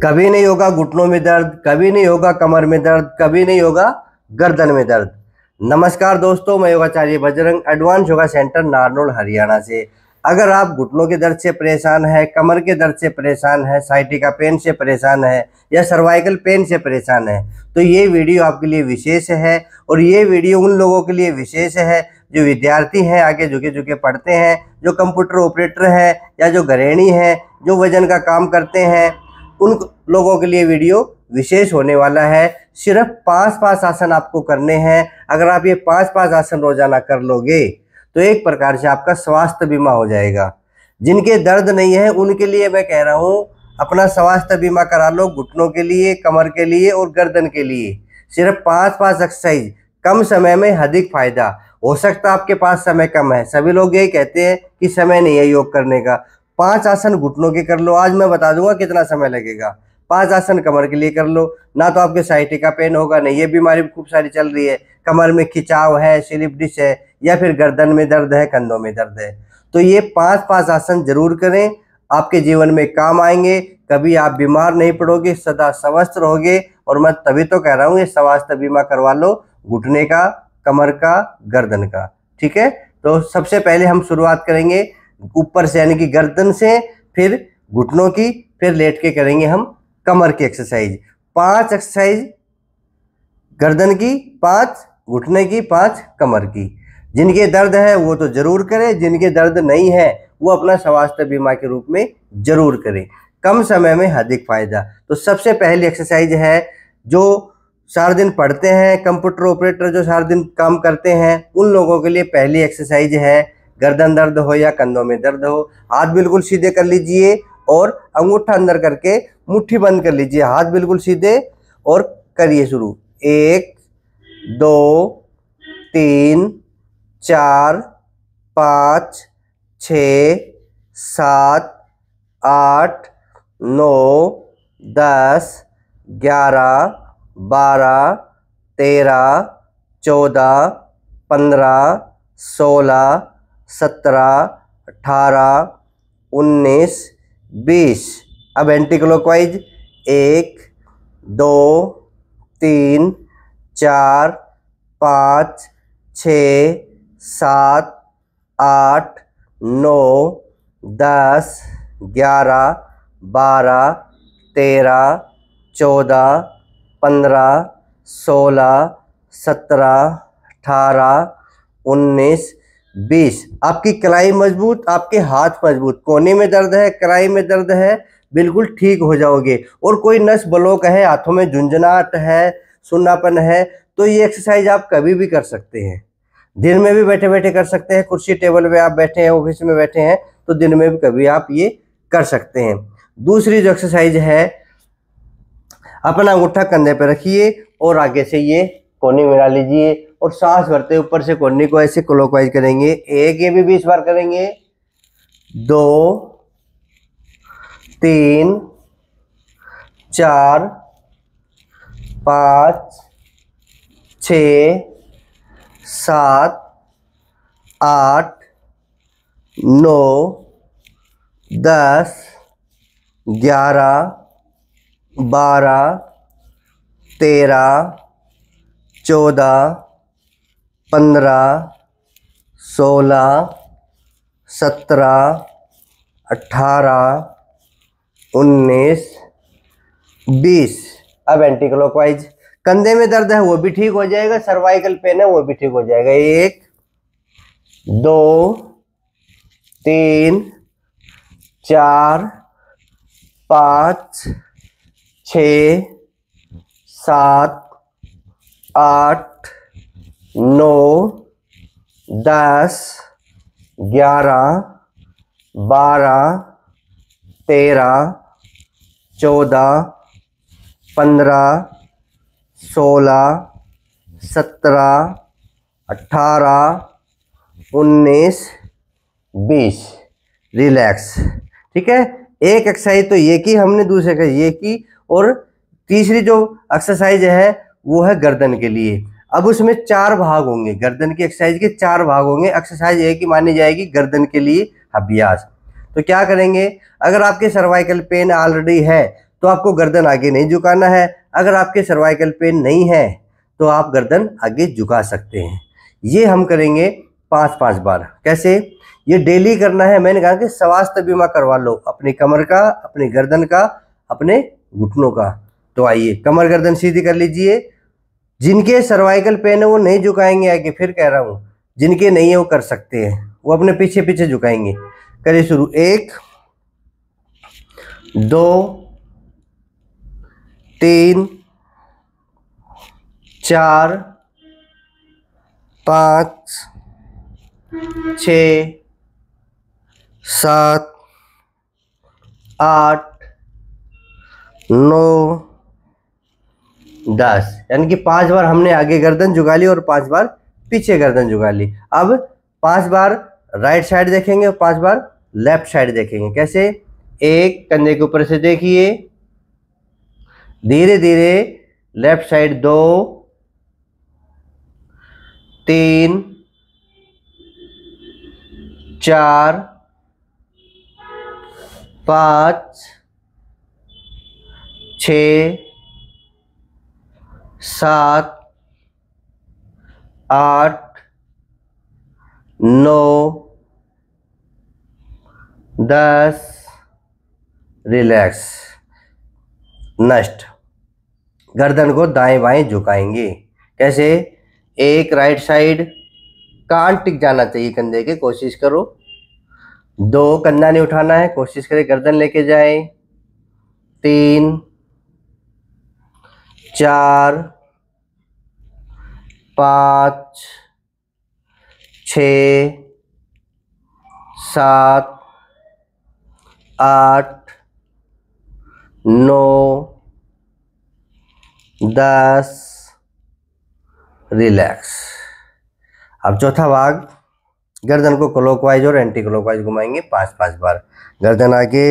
कभी नहीं होगा घुटनों में दर्द, कभी नहीं होगा कमर में दर्द, कभी नहीं होगा गर्दन में दर्द। नमस्कार दोस्तों, मैं योगाचार्य बजरंग एडवांस योगा सेंटर नारनौल हरियाणा से। अगर आप घुटनों के दर्द से परेशान है, कमर के दर्द से परेशान है, साइटिका पेन से परेशान है या सर्वाइकल पेन से परेशान है तो ये वीडियो आपके लिए विशेष है। और ये वीडियो उन लोगों के लिए विशेष है जो विद्यार्थी हैं, आगे झुके झुके पढ़ते हैं, जो कंप्यूटर ऑपरेटर हैं या जो गृहिणी हैं, जो वजन का काम करते हैं, उन लोगों के लिए वीडियो विशेष होने वाला है। सिर्फ 5 आसन आपको करने हैं। अगर आप ये 5 आसन रोजाना कर लोगे तो एक प्रकार से आपका स्वास्थ्य बीमा हो जाएगा। जिनके दर्द नहीं है उनके लिए मैं कह रहा हूँ, अपना स्वास्थ्य बीमा करा लो, घुटनों के लिए, कमर के लिए और गर्दन के लिए। सिर्फ 5 एक्सरसाइज, कम समय में अधिक फायदा। हो सकता है आपके पास समय कम है, सभी लोग यही कहते हैं कि समय नहीं है योग करने का। 5 आसन घुटनों के कर लो, आज मैं बता दूंगा कितना समय लगेगा। 5 आसन कमर के लिए कर लो, ना तो आपके साइटिका पेन होगा, नहीं ये बीमारी खूब सारी चल रही है, कमर में खिंचाव है, स्लिप डिस्क है या फिर गर्दन में दर्द है, कंधों में दर्द है, तो ये 5 आसन जरूर करें, आपके जीवन में काम आएंगे। कभी आप बीमार नहीं पड़ोगे, सदा स्वस्थ रहोगे। और मैं तभी तो कह रहा हूँ ये स्वास्थ्य बीमा करवा लो, घुटने का, कमर का, गर्दन का। ठीक है, तो सबसे पहले हम शुरुआत करेंगे ऊपर से, यानी कि गर्दन से, फिर घुटनों की, फिर लेट के करेंगे हम कमर की एक्सरसाइज। 5 एक्सरसाइज गर्दन की, 5 घुटने की, 5 कमर की। जिनके दर्द है वो तो जरूर करें, जिनके दर्द नहीं है वो अपना स्वास्थ्य बीमा के रूप में जरूर करें। कम समय में अधिक फायदा। तो सबसे पहली एक्सरसाइज है, जो सारा दिन पढ़ते हैं, कंप्यूटर ऑपरेटर जो सारा दिन काम करते हैं, उन लोगों के लिए पहली एक्सरसाइज है, गर्दन दर्द हो या कंधों में दर्द हो, हाथ बिल्कुल सीधे कर लीजिए और अंगूठा अंदर करके मुट्ठी बंद कर लीजिए। हाथ बिल्कुल सीधे और करिए शुरू। 1 2 3 4 5 6 7 8 9 10 11 12 13 14 15 16 17 18 19 20। अब एंटी क्लॉकवाइज 1 2 3 4 5 6 7 8 9 10 11 12 13 14 15 16 17 18 19 20। आपकी कलाई मजबूत, आपके हाथ मजबूत, कोने में दर्द है, कलाई में दर्द है, बिल्कुल ठीक हो जाओगे। और कोई नस ब्लॉक है, हाथों में झुंझुनाहट है, सुन्नापन है, तो ये एक्सरसाइज आप कभी भी कर सकते हैं। दिन में भी बैठे बैठे कर सकते हैं, कुर्सी टेबल पे आप बैठे हैं, ऑफिस में बैठे हैं, तो दिन में भी कभी आप ये कर सकते हैं। दूसरी जो एक्सरसाइज है, अपना अंगूठा कंधे पे रखिए और आगे से ये कोहनी मिला लीजिए और सांस भरते ऊपर से कोहनी को ऐसे क्लॉकवाइज करेंगे। 1, ये भी 20 बार करेंगे। 2 3 4 5 6 7 8 9 10 11 12 13 14 15 16 17 18 19 20। अब एंटी क्लॉकवाइज। कंधे में दर्द है वो भी ठीक हो जाएगा, सर्वाइकल पेन है वो भी ठीक हो जाएगा। 1 2 3 4 5 6 7 8 9 10 11 12 13 14 15 16 17 18 19 20। रिलैक्स। ठीक है, एक एक्सरसाइज तो ये की हमने, दूसरी एक्सरसाइज ये की, और तीसरी जो एक्सरसाइज है वो है गर्दन के लिए। अब उसमें 4 भाग होंगे, गर्दन की एक्सरसाइज के 4 भाग होंगे। एक्सरसाइज एक ही मानी जाएगी गर्दन के लिए अभ्यास। तो क्या करेंगे, अगर आपके सर्वाइकल पेन ऑलरेडी है तो आपको गर्दन आगे नहीं झुकाना है। अगर आपके सर्वाइकल पेन नहीं है तो आप गर्दन आगे झुका सकते हैं। ये हम करेंगे 5-5 बार। कैसे? ये डेली करना है। मैंने कहा कि स्वास्थ्य बीमा करवा लो, अपनी कमर का, अपनी गर्दन का, अपने घुटनों का। तो आइए, कमर गर्दन सीधी कर लीजिए। जिनके सर्वाइकल पेन है वो नहीं झुकाएंगे आगे, फिर कह रहा हूँ, जिनके नहीं है वो कर सकते हैं, वो अपने पीछे पीछे झुकाएंगे। करिए शुरू। 1 2 3 4 5 6 7 8 9 10। यानी कि 5 बार हमने आगे गर्दन झुका ली और 5 बार पीछे गर्दन झुका ली। अब 5 बार राइट साइड देखेंगे और 5 बार लेफ्ट साइड देखेंगे। कैसे? 1 कंधे के ऊपर से देखिए, धीरे धीरे लेफ्ट साइड 2 3 4 5 6 7 8 9 10। रिलैक्स। नेक्स्ट, गर्दन को दाएं बाएं झुकाएंगे। कैसे? 1 राइट साइड, कान टिक जाना चाहिए कंधे के, कोशिश करो। 2 कंधा नहीं उठाना है, कोशिश करें गर्दन लेके जाएं। 3 4 5 6 7 8 9 10। रिलैक्स। अब चौथा भाग, गर्दन को क्लॉकवाइज और एंटी क्लॉकवाइज घुमाएंगे 5-5 बार। गर्दन आगे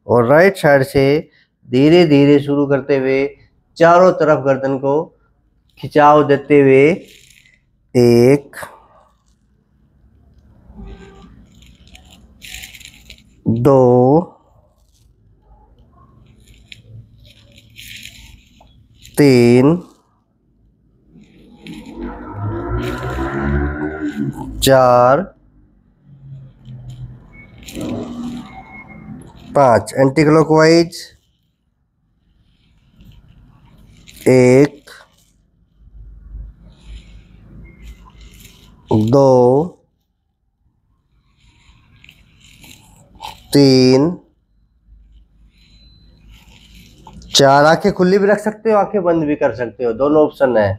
और राइट साइड से धीरे धीरे शुरू करते हुए चारों तरफ गर्दन को खिंचाव देते हुए 1 2 3 4 5। Anti clockwise 1 2 3 4। आंखें खुली भी रख सकते हो, आंखें बंद भी कर सकते हो, दोनों ऑप्शन है।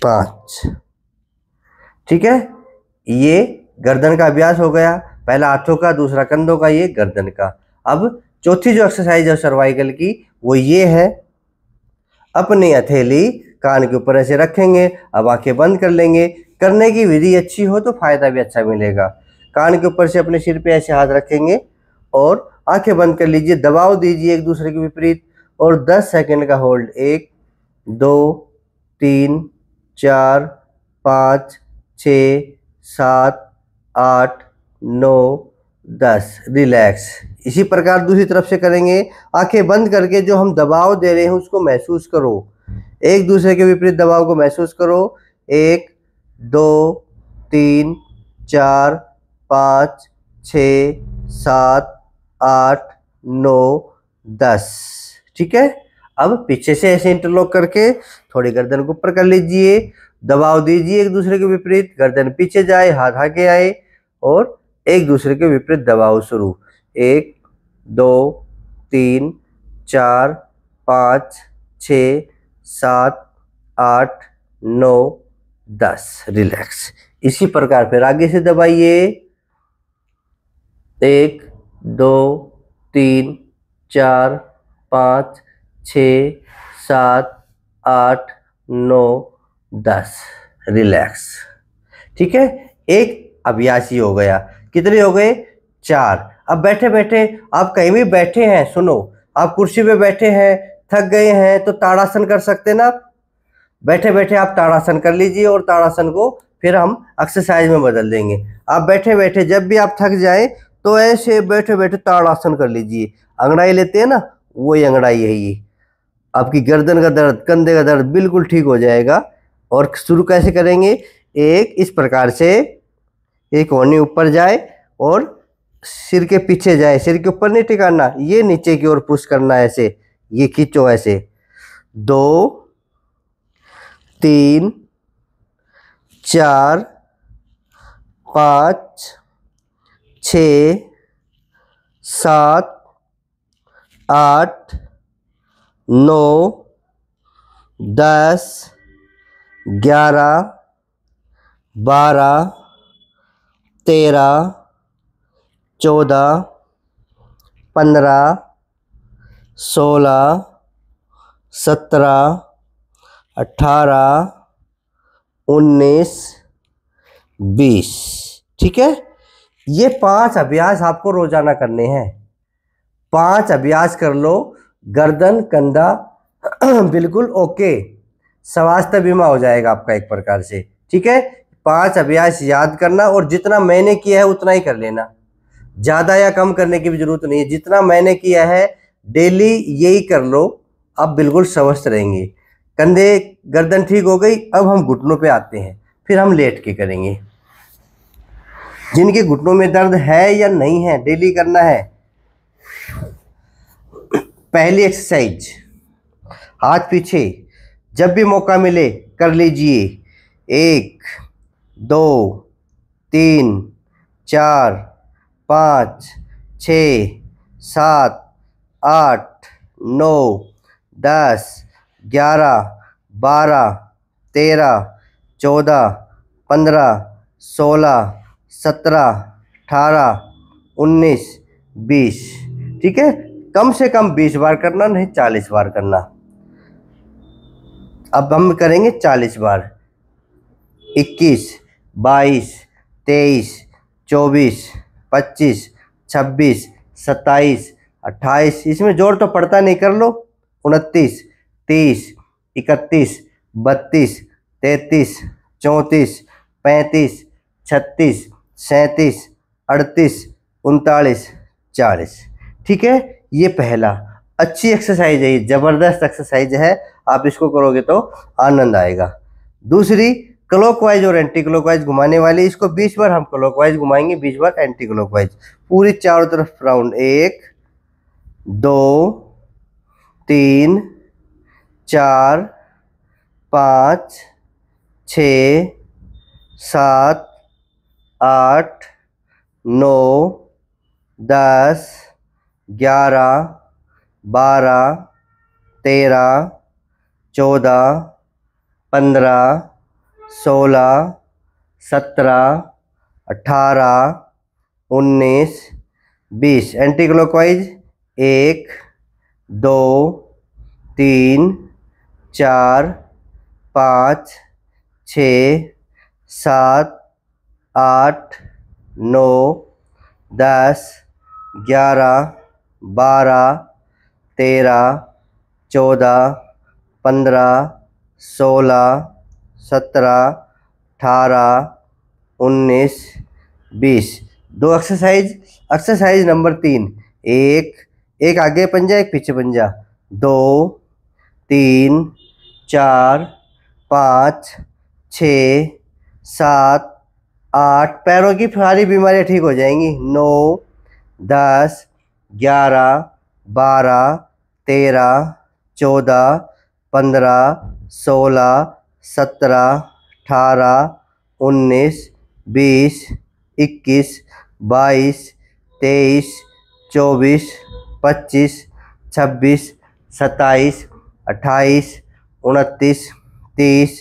5। ठीक है, ये गर्दन का अभ्यास हो गया। पहला हाथों का, दूसरा कंधों का, ये गर्दन का। अब चौथी जो एक्सरसाइज है सर्वाइकल की, वो ये है। अपनी हथेली कान के ऊपर ऐसे रखेंगे। अब आंखें बंद कर लेंगे। करने की विधि अच्छी हो तो फायदा भी अच्छा मिलेगा। कान के ऊपर से अपने सिर पे ऐसे हाथ रखेंगे और आंखें बंद कर लीजिए। दबाव दीजिए एक दूसरे के विपरीत और 10 सेकंड का होल्ड। 1 2 3 4 5 6 7 8 9 10। रिलैक्स। इसी प्रकार दूसरी तरफ से करेंगे। आंखें बंद करके जो हम दबाव दे रहे हैं उसको महसूस करो। एक दूसरे के विपरीत दबाव को महसूस करो। 1 2 3 4 5 6 7 8 9 10। ठीक है, अब पीछे से ऐसे इंटरलॉक करके थोड़ी गर्दन को ऊपर कर लीजिए। दबाव दीजिए एक दूसरे के विपरीत, गर्दन पीछे जाए, हाथ आगे आए और एक दूसरे के विपरीत दबाव शुरू। 1 2 3 4 5 6 7 8 9 10। रिलैक्स। इसी प्रकार फिर आगे से दबाइए। 1 2 3 4 5 6 7 8 9 10। रिलैक्स। ठीक है, एक अभ्यास ही हो गया। कितने हो गए? 4। अब बैठे बैठे आप कहीं भी बैठे हैं, सुनो, आप कुर्सी पे बैठे हैं, थक गए हैं तो ताड़ासन कर सकते ना। बैठे बैठे आप ताड़ासन कर लीजिए और ताड़ासन को फिर हम एक्सरसाइज में बदल देंगे। आप बैठे बैठे जब भी आप थक जाए तो ऐसे बैठे बैठे ताड़ासन कर लीजिए। अंगड़ाई लेते हैं ना, वही अंगड़ाई है ये। आपकी गर्दन का दर्द, कंधे का दर्द बिल्कुल ठीक हो जाएगा। और शुरू कैसे करेंगे, एक इस प्रकार से, एक ओढ़नी ऊपर जाए और सिर के पीछे जाए, सिर के ऊपर नहीं टिकाना, ये नीचे की ओर पुश करना है ऐसे, ये खींचो ऐसे। 2 3 4 5 6 7 8 9 10 11 12 13 14 15 16 17 18 19 20। ठीक है, ये 5 अभ्यास आपको रोजाना करने हैं। 5 अभ्यास कर लो, गर्दन कंधा बिल्कुल ओके, स्वास्थ्य बीमा हो जाएगा आपका एक प्रकार से। ठीक है, 5 अभ्यास याद करना और जितना मैंने किया है उतना ही कर लेना, ज़्यादा या कम करने की भी जरूरत नहीं है। जितना मैंने किया है डेली यही कर लो, आप बिल्कुल स्वस्थ रहेंगे। कंधे गर्दन ठीक हो गई, अब हम घुटनों पे आते हैं, फिर हम लेट के करेंगे। जिनके घुटनों में दर्द है या नहीं है, डेली करना है। पहली एक्सरसाइज, हाथ पीछे, जब भी मौका मिले कर लीजिए। 1 2 3 4 5 6 7 8 9 10 11 12 13 14 15 16 17 18 19 20। ठीक है, कम से कम 20 बार करना, नहीं 40 बार करना। अब हम करेंगे 40 बार। 21 22 23 24 25 26 27 28, इसमें जोर तो पड़ता नहीं, कर लो। 29 30 31 32 33 34 35 36 37 38 39 40। ठीक है, ये पहला अच्छी एक्सरसाइज है, ये जबरदस्त एक्सरसाइज है, आप इसको करोगे तो आनंद आएगा। दूसरी क्लॉकवाइज और एंटी क्लॉकवाइज घुमाने वाली, इसको 20 बार हम क्लॉकवाइज घुमाएंगे, 20 बार एंटी क्लॉकवाइज, पूरी चारों तरफ राउंड। 1 2 3 4 5 6 7 8 9 10 11 12 13 14 15 16 17 18 19 20। Anti clockwise 1 2 3 4 5 6 7 8 9 10 11 12 13 14 15 16 17 18 19 20। दो एक्सरसाइज। एक्सरसाइज नंबर 3, एक आगे पंजा, एक पीछे पंजा। 2 3 4 5 6 7 8, पैरों की सारी बीमारियां ठीक हो जाएंगी। 9 10 11 12 13 14 15 16 17 18 19 20 21 22 23 24 25 26 27 28 29 30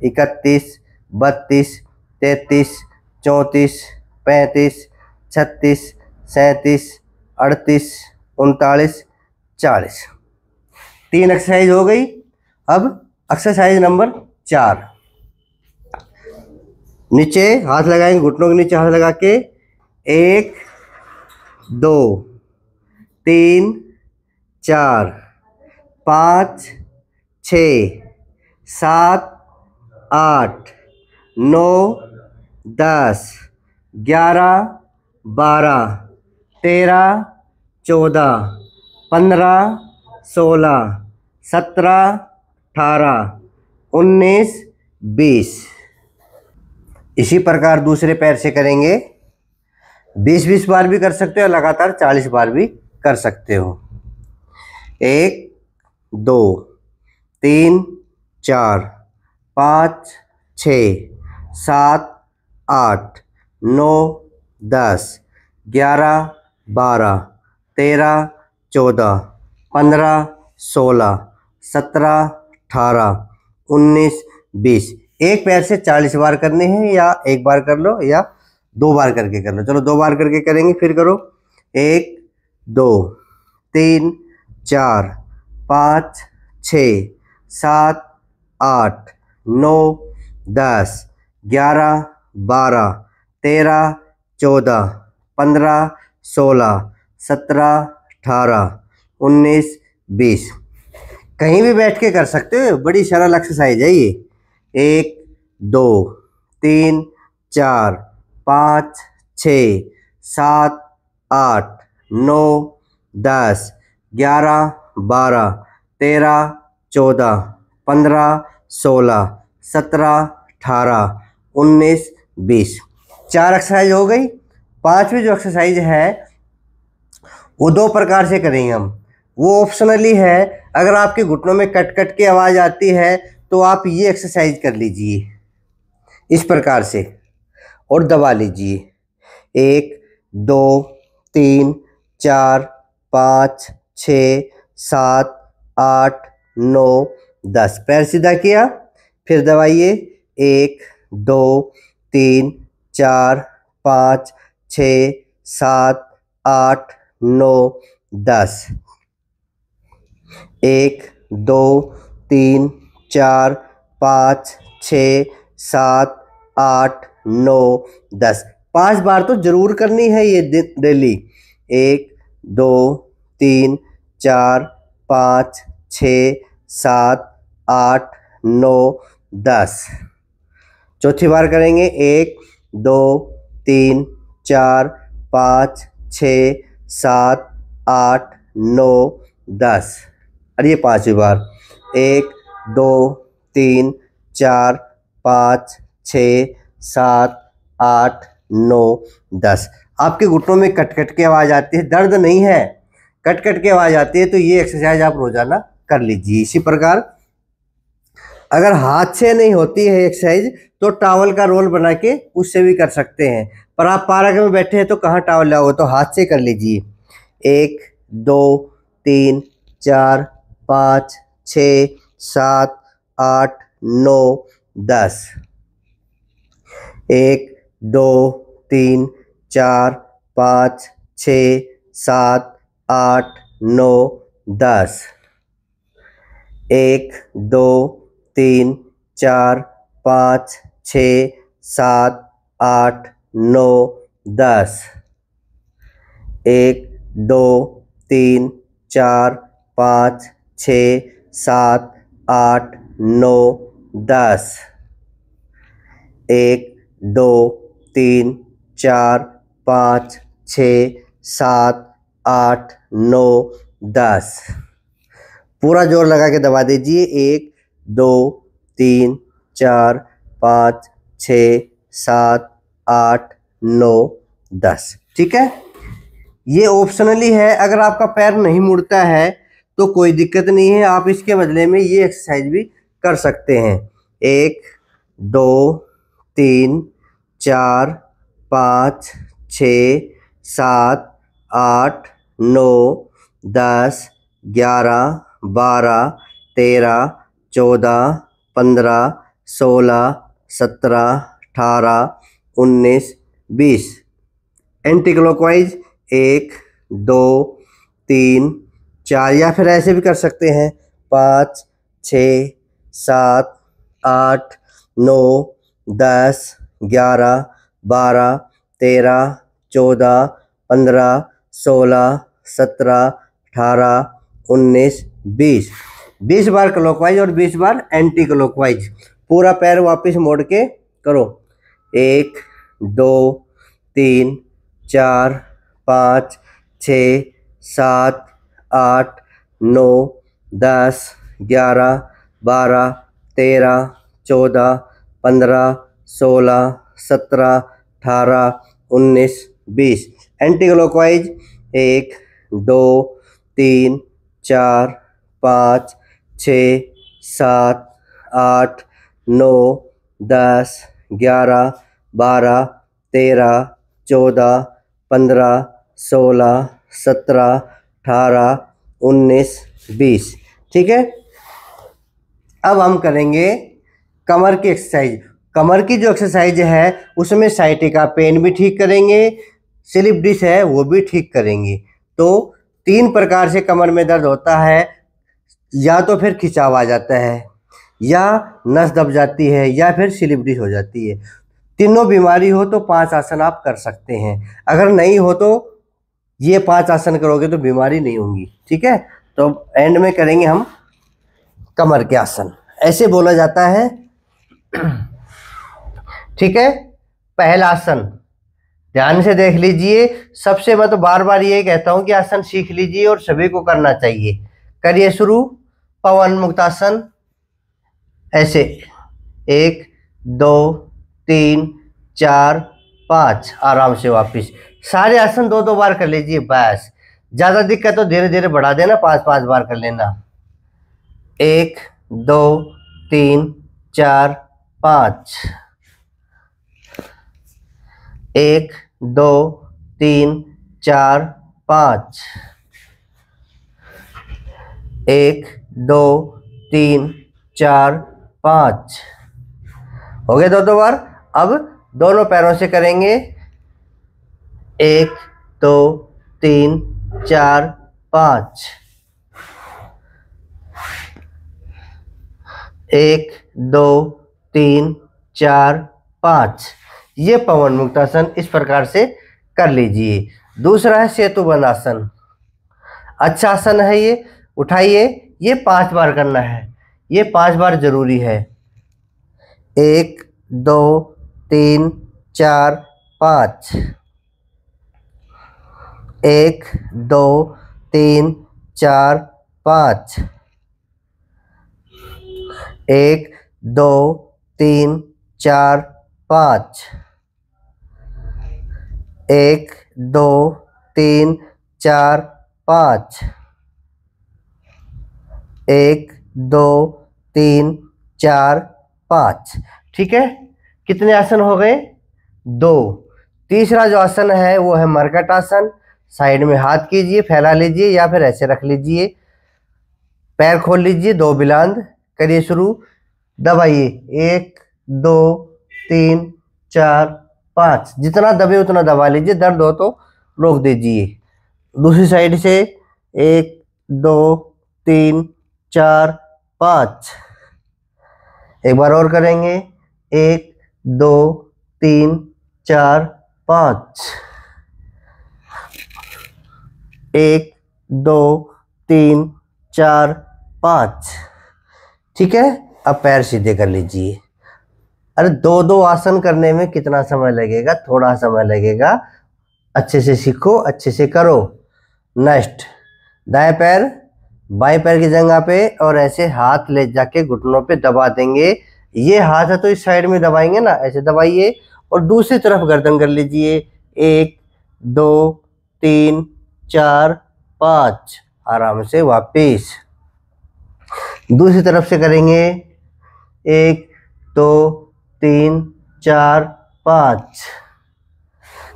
31 32 33 34 35 36 37 38 39 40। 3 एक्सरसाइज हो गई। अब एक्सरसाइज नंबर 4, नीचे हाथ लगाएंगे, घुटनों के नीचे हाथ लगा के 1 2 3 4 5 6 7 8 9 10 11 12 13 14 15, 16, 17, 18, 19, 20। इसी प्रकार दूसरे पैर से करेंगे। 20-20 बार भी कर सकते हो, लगातार 40 बार भी कर सकते हो। 1, 2, 3, 4, 5, 6, 7, 8, 9, 10, 11, 12, 13, 14, 15, 16, 17, 18, 19, 20। एक पैर से 40 बार करने हैं, या एक बार कर लो या 2 बार करके कर लो। चलो 2 बार करके करेंगे, फिर करो। 1, 2, 3, 4, 5, 6, 7, 8, 9, 10, 11, 12, 13, 14, 15, 16, 17, 18, 19, 20। कहीं भी बैठ के कर सकते हो, बड़ी सरल एक्सरसाइज है ये। 1, 2, 3, 4, 5, 6, 7, 8, 9, 10, 11, 12, 13, 14, 15, 16, 17, 18, 19, 20। 4 एक्सरसाइज हो गई। 5वीं जो एक्सरसाइज है वो 2 प्रकार से करेंगे हम। वो ऑप्शनली है। अगर आपके घुटनों में कट कट की आवाज़ आती है तो आप ये एक्सरसाइज कर लीजिए इस प्रकार से और दबा लीजिए। 1, 2, 3, 4, 5, 6, 7, 8, 9, 10। पैर सीधा किया, फिर दबाइए। 1, 2, 3, 4, 5, 6, 7, 8, 9, 10। 1, 2, 3, 4, 5, 6, 7, 8, 9, 10। 5 बार तो जरूर करनी है ये डेली। 1, 2, 3, 4, 5, 6, 7, 8, 9, 10। चौथी बार करेंगे। 1, 2, 3, 4, 5, 6, 7, 8, 9, 10। और ये 5वीं बार। 1, 2, 3, 4, 5, 6, 7, 8, 9, 10। आपके घुटनों में कट कट की आवाज़ आती है, दर्द नहीं है, कट कट की आवाज़ आती है, तो ये एक्सरसाइज आप रोजाना कर लीजिए। इसी प्रकार अगर हाथ से नहीं होती है एक्सरसाइज तो टॉवल का रोल बना के उससे भी कर सकते हैं। पर आप पार्क में बैठे हैं तो कहाँ टॉवल लाओगे, तो हाथ से कर लीजिए। 1, 2, 3, 4, 5, 6, 7, 8, 9, 10। 1, 2, 3, 4, 5, 6, 7, 8, 9, 10। 1, 2, 3, 4, 5, 6, 7, 8, 9, 10। 1, 2, 3, 4, 5, 6, 7, 8, 9, 10। 1, 2, 3, 4, 5, 6, 7, 8, 9, 10। पूरा जोर लगा के दबा दीजिए। 1, 2, 3, 4, 5, 6, 7, 8, 9, 10। ठीक है, ये ऑप्शनली है। अगर आपका पैर नहीं मुड़ता है तो कोई दिक्कत नहीं है, आप इसके बदले में ये एक्सरसाइज भी कर सकते हैं। 1, 2, 3, 4, 5, 6, 7, 8, 9, 10, 11, 12, 13, 14, 15, 16, 17, 18, 19, 20। एंटी क्लॉकवाइज 1, 2, 3, 4, या फिर ऐसे भी कर सकते हैं। 5, 6, 7, 8, 9, 10, 11, 12, 13, 14, 15, 16, 17, 18, 19, 20। 20 बार क्लॉकवाइज और 20 बार एंटी क्लॉकवाइज। पूरा पैर वापस मोड़ के करो। 1, 2, 3, 4, 5, 6, 7, 8, 9, 10, 11, 12, 13, 14, 15, 16, 17, 18, 19, 20। Anti clockwise 1, 2, 3, 4, 5, 6, 7, 8, 9, 10, 11, 12, 13, 14, 15, 16, 17, 18, 19, 20। ठीक है। अब हम करेंगे कमर की एक्सरसाइज। कमर की जो एक्सरसाइज है उसमें साइटिका पेन भी ठीक करेंगे, स्लिप डिस्क है वो भी ठीक करेंगे। तो 3 प्रकार से कमर में दर्द होता है, या तो फिर खिंचाव आ जाता है, या नस दब जाती है, या फिर स्लिप डिस्क हो जाती है। तीनों बीमारी हो तो 5 आसन आप कर सकते हैं। अगर नहीं हो तो ये 5 आसन करोगे तो बीमारी नहीं होगी। ठीक है। तो एंड में करेंगे हम कमर के आसन। ऐसे बोला जाता है। ठीक है। पहला आसन ध्यान से देख लीजिए। सबसे मैं तो बार बार ये कहता हूं कि आसन सीख लीजिए और सभी को करना चाहिए। करिए शुरू। पवन मुक्तासन। ऐसे 1, 2, 3, 4, 5। आराम से वापिस सारे आसन 2-2 बार कर लीजिए बस। ज्यादा दिक्कत तो धीरे धीरे बढ़ा देना, 5-5 बार कर लेना। 1, 2, 3, 4, 5। 1, 2, 3, 4, 5। 1, 2, 3, 4, 5। हो गए 2-2 बार। अब दोनों पैरों से करेंगे। 1, 2, 3, 4, 5। 1, 2, 3, 4, 5। ये पवन मुक्तासन इस प्रकार से कर लीजिए। दूसरा है सेतुबंध आसन। अच्छा आसन है ये। उठाइए। ये 5 बार करना है। ये 5 बार जरूरी है। 1, 2, 3, 4, 5। 1, 2, 3, 4, 5। 1, 2, 3, 4, 5। 1, 2, 3, 4, 5। 1, 2, 3, 4, 5। ठीक है। कितने आसन हो गए? 2। तीसरा जो आसन है वो है मरकट आसन। साइड में हाथ कीजिए, फैला लीजिए या फिर ऐसे रख लीजिए। पैर खोल लीजिए, 2 बिलांद। करिए शुरू। दबाइए। 1, 2, 3, 4, 5। जितना दबे उतना दबा लीजिए, दर्द हो तो रोक दीजिए। दूसरी साइड से 1, 2, 3, 4, 5। एक बार और करेंगे। 1, 2, 3, 4, 5। 1, 2, 3, 4, 5। ठीक है। अब पैर सीधे कर लीजिए। अरे 2-2 आसन करने में कितना समय लगेगा? थोड़ा समय लगेगा। अच्छे से सीखो, अच्छे से करो। नेक्स्ट, दाएं पैर बाएं पैर की जगह पे और ऐसे हाथ ले जाके घुटनों पे दबा देंगे। ये हाथ है तो इस साइड में दबाएंगे ना, ऐसे दबाइए और दूसरी तरफ गर्दन कर लीजिए। 1, 2, 3, 4, 5। आराम से वापिस। दूसरी तरफ से करेंगे। 1, 2, 3, 4, 5।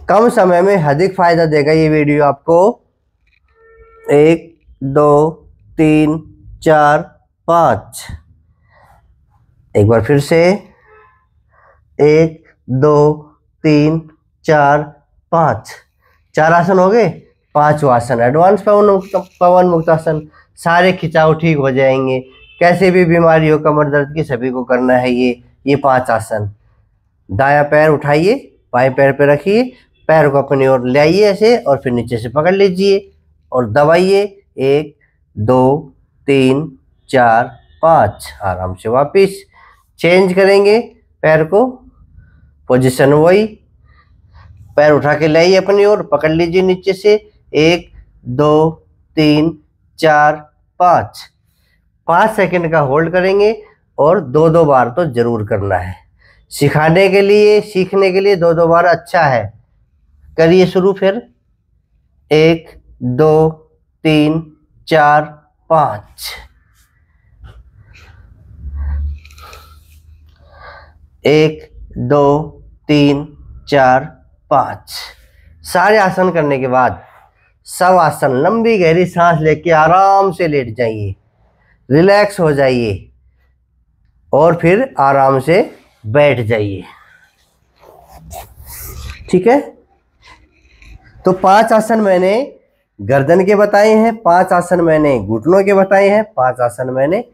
कम समय में अधिक फायदा देगा ये वीडियो आपको। 1, 2, 3, 4, 5। एक बार फिर से। 1, 2, 3, 4, 5। 4 आसन हो गए। 5वां आसन एडवांस पवन मुक्तासन। सारे खिंचाव ठीक हो जाएंगे। कैसे भी बीमारी हो कमर दर्द की, सभी को करना है ये 5 आसन। दायां पैर उठाइए, बाएं पैर पे रखिए, पैर को अपनी ओर ले आइए ऐसे और फिर नीचे से पकड़ लीजिए और दबाइए। 1, 2, 3, 4, 5। आराम से वापिस। चेंज करेंगे पैर को, पोजीशन वही। पैर उठा के ले आइए अपनी ओर, पकड़ लीजिए नीचे से। 1, 2, 3, 4 5। 5 सेकंड का होल्ड करेंगे और 2-2 बार तो जरूर करना है। सिखाने के लिए, सीखने के लिए 2-2 बार अच्छा है। करिए शुरू फिर। 1 2 3 4 5। 1 2 3 4 5। सारे आसन करने के बाद सब आसन लंबी गहरी सांस लेके आराम से लेट जाइए, रिलैक्स हो जाइए और फिर आराम से बैठ जाइए। ठीक है। तो 5 आसन मैंने गर्दन के बताए हैं, 5 आसन मैंने घुटनों के बताए हैं, 5 आसन मैंने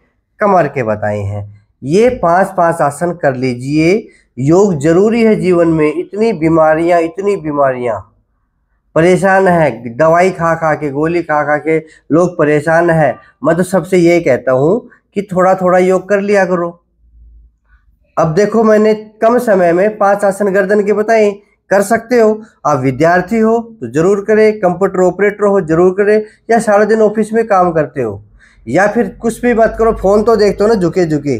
कमर के बताए हैं। ये 5-5 आसन कर लीजिए। योग जरूरी है जीवन में। इतनी बीमारियां परेशान है, दवाई खा खा के, गोली खा खा के लोग परेशान है। मैं तो सबसे ये कहता हूँ कि थोड़ा थोड़ा योग कर लिया करो। अब देखो, मैंने कम समय में 5 आसन गर्दन के बताए, कर सकते हो। आप विद्यार्थी हो तो जरूर करें, कंप्यूटर ऑपरेटर हो जरूर करें, या सारा दिन ऑफिस में काम करते हो, या फिर कुछ भी बात करो, फोन तो देखते हो ना झुके झुके,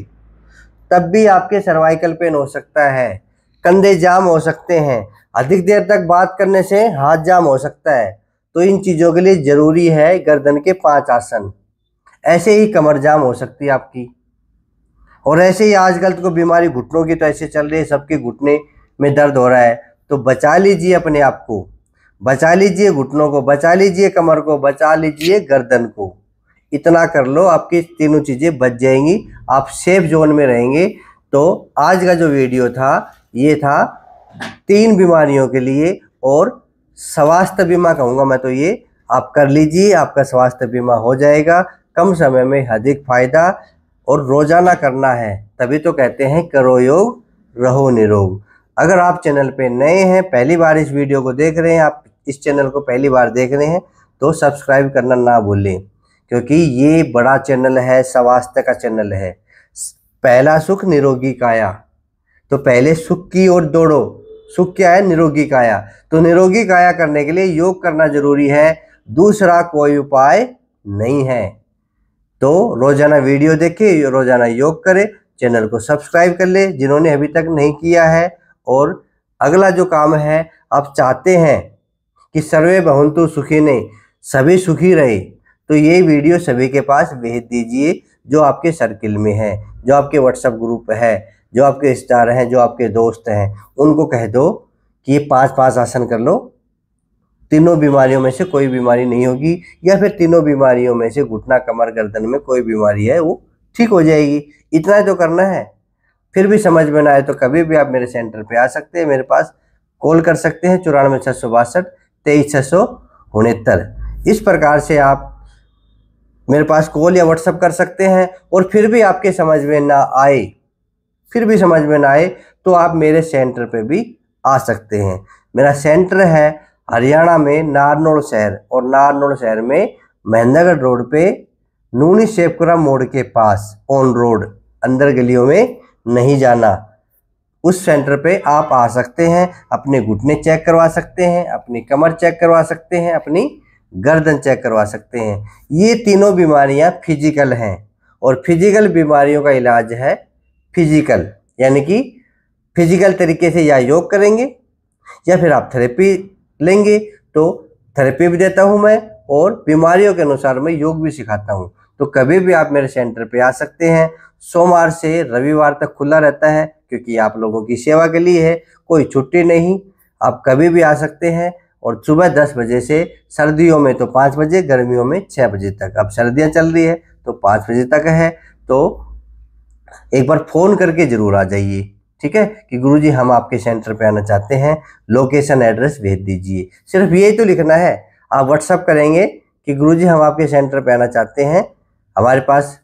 तब भी आपके सर्वाइकल पेन हो सकता है, कंधे जाम हो सकते हैं, अधिक देर तक बात करने से हाथ जाम हो सकता है। तो इन चीज़ों के लिए जरूरी है गर्दन के 5 आसन। ऐसे ही कमर जाम हो सकती है आपकी, और ऐसे ही आजकल तो बीमारी घुटनों की तो ऐसे चल रही है, सबके घुटने में दर्द हो रहा है। तो बचा लीजिए अपने आप को, बचा लीजिए घुटनों को, बचा लीजिए कमर को, बचा लीजिए गर्दन को। इतना कर लो, आपकी तीनों चीज़ें बच जाएंगी, आप सेफ जोन में रहेंगे। तो आज का जो वीडियो था ये था 3 बीमारियों के लिए, और स्वास्थ्य बीमा कहूँगा मैं तो ये आप कर लीजिए, आपका स्वास्थ्य बीमा हो जाएगा कम समय में, अधिक फायदा। और रोजाना करना है, तभी तो कहते हैं करो योग रहो निरोग। अगर आप चैनल पे नए हैं, पहली बार इस वीडियो को देख रहे हैं, आप इस चैनल को पहली बार देख रहे हैं, तो सब्सक्राइब करना ना भूलें, क्योंकि ये बड़ा चैनल है, स्वास्थ्य का चैनल है। पहला सुख निरोगी काया, तो पहले सुख की ओर दौड़ो। सुख क्या है? निरोगी काया। तो निरोगी काया करने के लिए योग करना जरूरी है, दूसरा कोई उपाय नहीं है। तो रोजाना वीडियो देखें, रोजाना योग करें, चैनल को सब्सक्राइब कर ले जिन्होंने अभी तक नहीं किया है। और अगला जो काम है, आप चाहते हैं कि सर्वे भवन्तु सुखिने, सभी सुखी रहे, तो ये वीडियो सभी के पास भेज दीजिए जो आपके सर्किल में है, जो आपके व्हाट्सएप ग्रुप है, जो आपके रिश्तेदार हैं, जो आपके दोस्त हैं, उनको कह दो कि ये 5-5 आसन कर लो, तीनों बीमारियों में से कोई बीमारी नहीं होगी, या फिर तीनों बीमारियों में से घुटना कमर गर्दन में कोई बीमारी है वो ठीक हो जाएगी। इतना ही तो करना है। फिर भी समझ में ना आए तो कभी भी आप मेरे सेंटर पे आ सकते हैं, मेरे पास कॉल कर सकते हैं 94-662-23-669। इस प्रकार से आप मेरे पास कॉल या व्हाट्सएप कर सकते हैं। और फिर भी आपके समझ में ना आए, तो आप मेरे सेंटर पे भी आ सकते हैं। मेरा सेंटर है हरियाणा में नारनौल शहर, और नारनौल शहर में महेंद्रगढ़ रोड पे नूनी शेखपुरा मोड़ के पास, ऑन रोड, अंदर गलियों में नहीं जाना। उस सेंटर पे आप आ सकते हैं, अपने घुटने चेक करवा सकते हैं, अपनी कमर चेक करवा सकते हैं, अपनी गर्दन चेक करवा सकते हैं। ये तीनों बीमारियां फिजिकल हैं, और फिजिकल बीमारियों का इलाज है फिजिकल, यानी कि फिजिकल तरीके से या योग करेंगे या फिर आप थेरेपी लेंगे। तो थेरेपी भी देता हूं मैं, और बीमारियों के अनुसार मैं योग भी सिखाता हूं। तो कभी भी आप मेरे सेंटर पे आ सकते हैं। सोमवार से रविवार तक खुला रहता है, क्योंकि आप लोगों की सेवा के लिए है, कोई छुट्टी नहीं, आप कभी भी आ सकते हैं। और सुबह 10 बजे से, सर्दियों में तो 5 बजे, गर्मियों में 6 बजे तक। अब सर्दियां चल रही है तो 5 बजे तक है। तो एक बार फ़ोन करके ज़रूर आ जाइए, ठीक है, कि गुरुजी हम आपके सेंटर पे आना चाहते हैं, लोकेशन एड्रेस भेज दीजिए। सिर्फ यही तो लिखना है। आप व्हाट्सअप करेंगे कि गुरुजी हम आपके सेंटर पे आना चाहते हैं, हमारे पास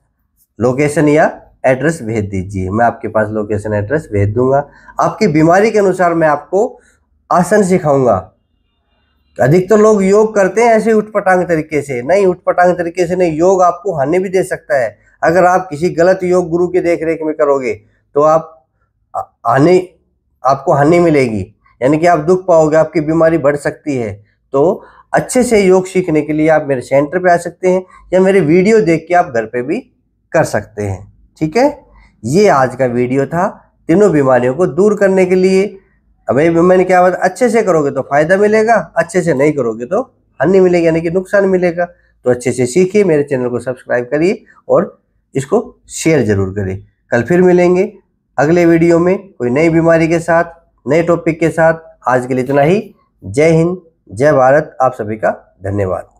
लोकेशन या एड्रेस भेज दीजिए। मैं आपके पास लोकेशन एड्रेस भेज दूंगा। आपकी बीमारी के अनुसार मैं आपको आसन सिखाऊंगा। अधिकतर तो लोग योग करते हैं ऐसे उठपटांग तरीके से, नहीं, उठपटांग तरीके से नहीं। योग आपको हानि भी दे सकता है। अगर आप किसी गलत योग गुरु की देखरेख में करोगे तो आपको हानि मिलेगी, यानी कि आप दुख पाओगे, आपकी बीमारी बढ़ सकती है। तो अच्छे से योग सीखने के लिए आप मेरे सेंटर पे आ सकते हैं या मेरे वीडियो देख के आप घर पे भी कर सकते हैं। ठीक है, ये आज का वीडियो था तीनों बीमारियों को दूर करने के लिए। अब मैंने क्या बताया, अच्छे से करोगे तो फायदा मिलेगा, अच्छे से नहीं करोगे तो हानि मिलेगी, यानी कि नुकसान मिलेगा। तो अच्छे से सीखिए, मेरे चैनल को सब्सक्राइब करिए और इसको शेयर जरूर करिए। कल फिर मिलेंगे अगले वीडियो में कोई नई बीमारी के साथ, नए टॉपिक के साथ। आज के लिए इतना ही। जय हिंद, जय भारत, आप सभी का धन्यवाद।